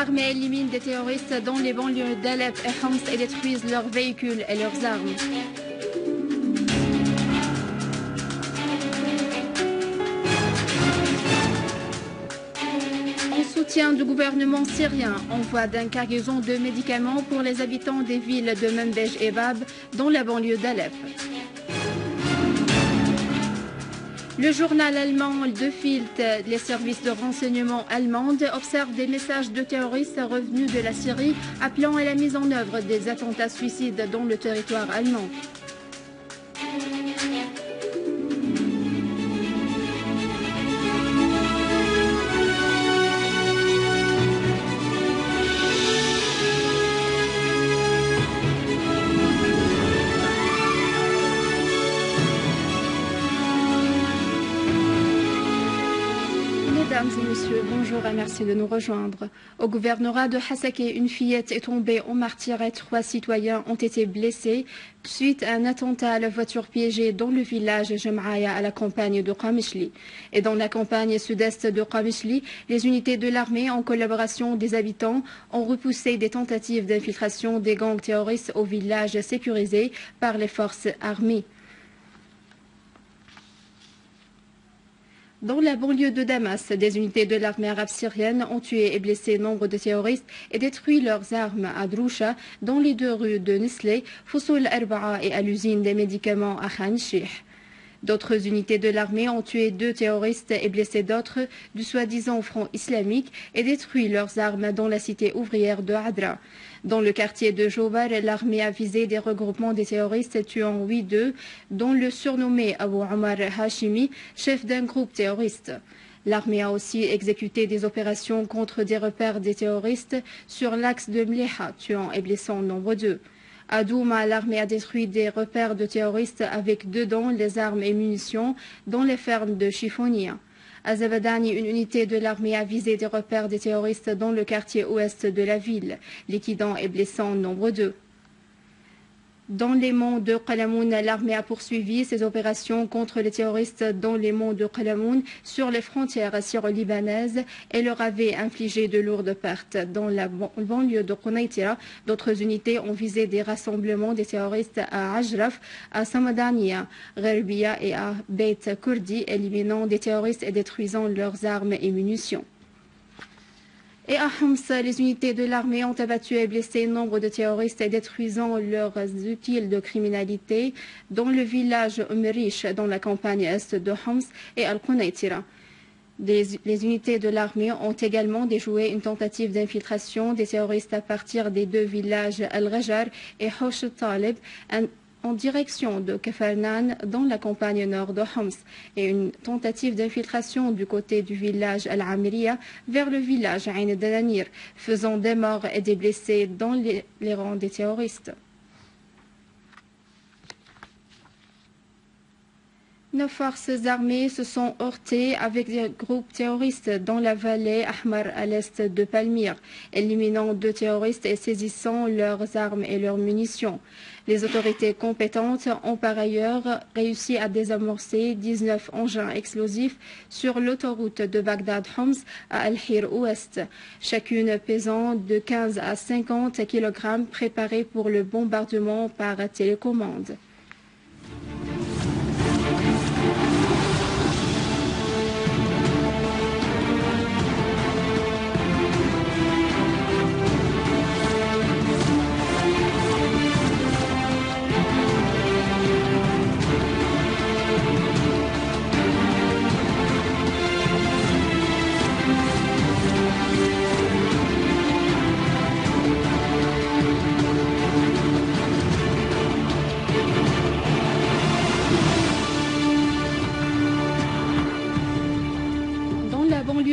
L'armée élimine des terroristes dans les banlieues d'Alep et Homs et détruisent leurs véhicules et leurs armes. En soutien du gouvernement syrien, envoi d'un cargaison de médicaments pour les habitants des villes de Manbij et Bab dans la banlieue d'Alep. Le journal allemand De Bild, les services de renseignement allemands observent des messages de terroristes revenus de la Syrie appelant à la mise en œuvre des attentats suicides dans le territoire allemand. Mesdames et messieurs, bonjour et merci de nous rejoindre. Au gouvernorat de Hassaké, une fillette est tombée en martyre et 3 citoyens ont été blessés suite à un attentat à la voiture piégée dans le village Jem'aya à la campagne de Qamishli. Et dans la campagne sud-est de Qamishli, les unités de l'armée en collaboration des habitants ont repoussé des tentatives d'infiltration des gangs terroristes au village sécurisé par les forces armées. Dans la banlieue de Damas, des unités de l'armée arabe syrienne ont tué et blessé nombre de terroristes et détruit leurs armes à Droucha, dans les 2 rues de Nislé, Foussoul Arba'a et à l'usine des médicaments à Khan Sheikh. D'autres unités de l'armée ont tué 2 terroristes et blessé d'autres du soi-disant Front islamique et détruit leurs armes dans la cité ouvrière de Hadra. Dans le quartier de Jobar, l'armée a visé des regroupements des terroristes tuant 8 d'eux, dont le surnommé Abu Omar Hashimi, chef d'un groupe terroriste. L'armée a aussi exécuté des opérations contre des repères des terroristes sur l'axe de Mleha, tuant et blessant nombre d'eux. À Douma, l'armée a détruit des repères de terroristes avec dedans les armes et munitions dans les fermes de Chiffonia. À Zabadani, une unité de l'armée a visé des repères des terroristes dans le quartier ouest de la ville, liquidant et blessant nombre d'eux. Dans les monts de Qalamoun, l'armée a poursuivi ses opérations contre les terroristes dans les monts de Qalamoun sur les frontières syro-libanaises et leur avait infligé de lourdes pertes. Dans la banlieue de Qunaitira, d'autres unités ont visé des rassemblements des terroristes à Ajraf, à Samadania, Gherbia et à Beit Kurdi, éliminant des terroristes et détruisant leurs armes et munitions. Et à Homs, les unités de l'armée ont abattu et blessé nombre de terroristes et détruisant leurs outils de criminalité dans le village Umrish, dans la campagne est de Homs et Al-Qunaitira. Les unités de l'armée ont également déjoué une tentative d'infiltration des terroristes à partir des 2 villages Al-Ghajar et Hosh Talib, en direction de Kafarnan dans la campagne nord de Homs et une tentative d'infiltration du côté du village Al-Amiriya vers le village Ain Dalanir, faisant des morts et des blessés dans les rangs des terroristes. 9 forces armées se sont heurtées avec des groupes terroristes dans la vallée Ahmar à l'est de Palmyre, éliminant 2 terroristes et saisissant leurs armes et leurs munitions. Les autorités compétentes ont par ailleurs réussi à désamorcer 19 engins explosifs sur l'autoroute de Bagdad-Homs à Al-Hir-Ouest, chacune pesant de 15 à 50 kg préparés pour le bombardement par télécommande.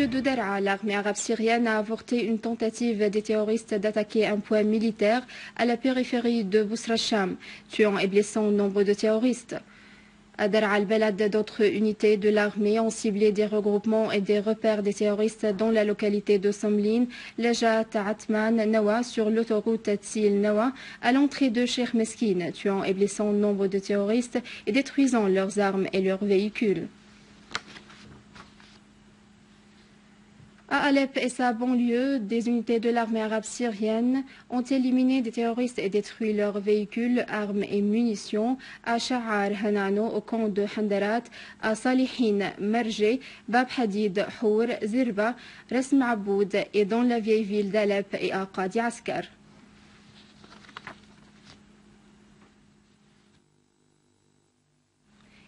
De Daraa, l'armée arabe syrienne a avorté une tentative des terroristes d'attaquer un point militaire à la périphérie de Bousra Sham, tuant et blessant nombre de terroristes. À Daraa al-Balad, d'autres unités de l'armée ont ciblé des regroupements et des repères des terroristes dans la localité de Samlin, Lajat Atman Nawa, sur l'autoroute Tsil Nawa, à l'entrée de Sheikh Meskin, tuant et blessant nombre de terroristes et détruisant leurs armes et leurs véhicules. À Alep et sa banlieue, des unités de l'armée arabe syrienne ont éliminé des terroristes et détruit leurs véhicules, armes et munitions à Sha'ar Hanano, au camp de Handarat, à Salihin Merje, Bab Hadid, Hour, Zirba, Rasm Aboud et dans la vieille ville d'Alep et à Qadi Askar.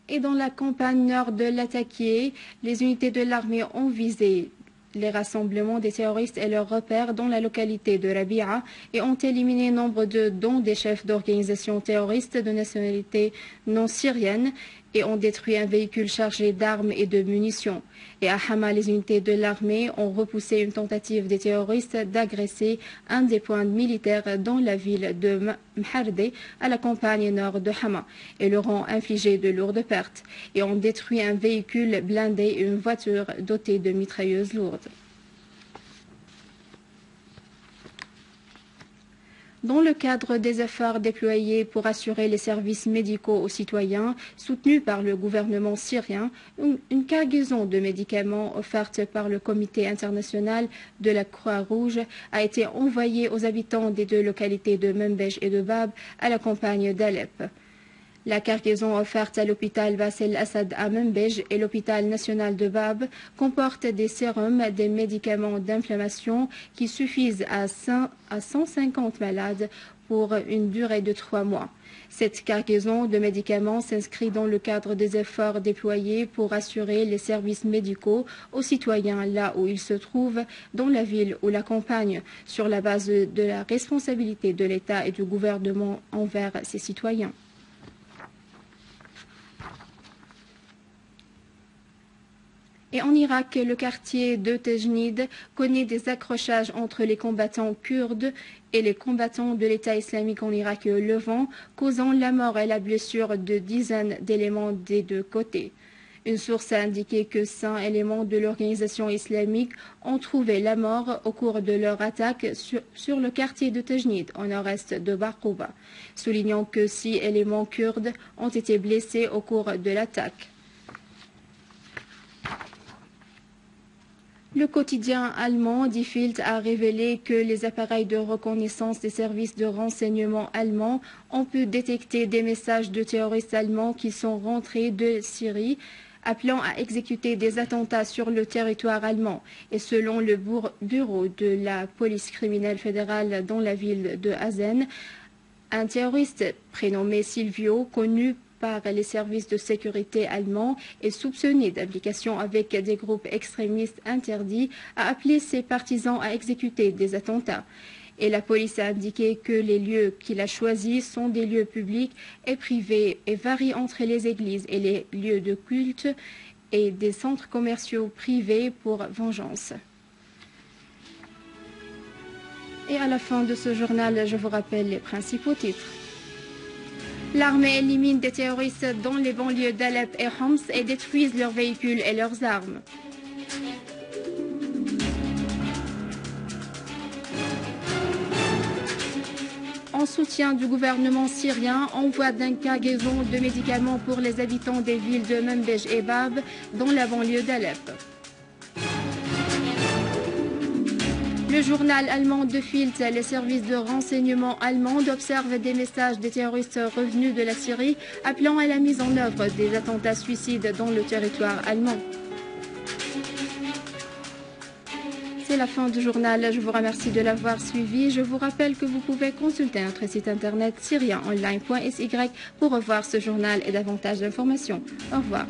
Et dans la campagne nord de l'Atakié, les unités de l'armée ont visé les rassemblements des terroristes et leurs repères dans la localité de Rabia et ont éliminé nombre de dons des chefs d'organisations terroristes de nationalité non syrienne et ont détruit un véhicule chargé d'armes et de munitions. Et à Hama, les unités de l'armée ont repoussé une tentative des terroristes d'agresser un des points militaires dans la ville de Mhardé, à la campagne nord de Hama, et leur ont infligé de lourdes pertes, et ont détruit un véhicule blindé et une voiture dotée de mitrailleuses lourdes. Dans le cadre des efforts déployés pour assurer les services médicaux aux citoyens, soutenus par le gouvernement syrien, une cargaison de médicaments offerte par le Comité international de la Croix-Rouge a été envoyée aux habitants des deux localités de Membej et de Bab à la campagne d'Alep. La cargaison offerte à l'hôpital Bas el-Assad à Membej et l'hôpital national de Bab comporte des sérums, des médicaments d'inflammation qui suffisent à 150 malades pour une durée de 3 mois. Cette cargaison de médicaments s'inscrit dans le cadre des efforts déployés pour assurer les services médicaux aux citoyens là où ils se trouvent, dans la ville ou la campagne, sur la base de la responsabilité de l'État et du gouvernement envers ses citoyens. Et en Irak, le quartier de Tejnid connaît des accrochages entre les combattants kurdes et les combattants de l'État islamique en Irak et au Levant, causant la mort et la blessure de dizaines d'éléments des deux côtés. Une source a indiqué que 5 éléments de l'organisation islamique ont trouvé la mort au cours de leur attaque sur le quartier de Tejnid, au nord-est de Barkouba, soulignant que 6 éléments kurdes ont été blessés au cours de l'attaque. Le quotidien allemand Die Bild a révélé que les appareils de reconnaissance des services de renseignement allemands ont pu détecter des messages de terroristes allemands qui sont rentrés de Syrie, appelant à exécuter des attentats sur le territoire allemand. Et selon le bureau de la police criminelle fédérale dans la ville de Azen, un terroriste prénommé Silvio, connu par les services de sécurité allemands et soupçonné d'implication avec des groupes extrémistes interdits, a appelé ses partisans à exécuter des attentats. Et la police a indiqué que les lieux qu'il a choisis sont des lieux publics et privés et varient entre les églises et les lieux de culte et des centres commerciaux privés pour vengeance. Et à la fin de ce journal, je vous rappelle les principaux titres. L'armée élimine des terroristes dans les banlieues d'Alep et Homs et détruisent leurs véhicules et leurs armes. En soutien du gouvernement syrien, envoi d'un cargaison de médicaments pour les habitants des villes de Membej et Bab dans la banlieue d'Alep. Le journal allemand Die Bild, les services de renseignement allemands observent des messages des terroristes revenus de la Syrie appelant à la mise en œuvre des attentats suicides dans le territoire allemand. C'est la fin du journal. Je vous remercie de l'avoir suivi. Je vous rappelle que vous pouvez consulter notre site internet syrienonline.sy pour revoir ce journal et davantage d'informations. Au revoir.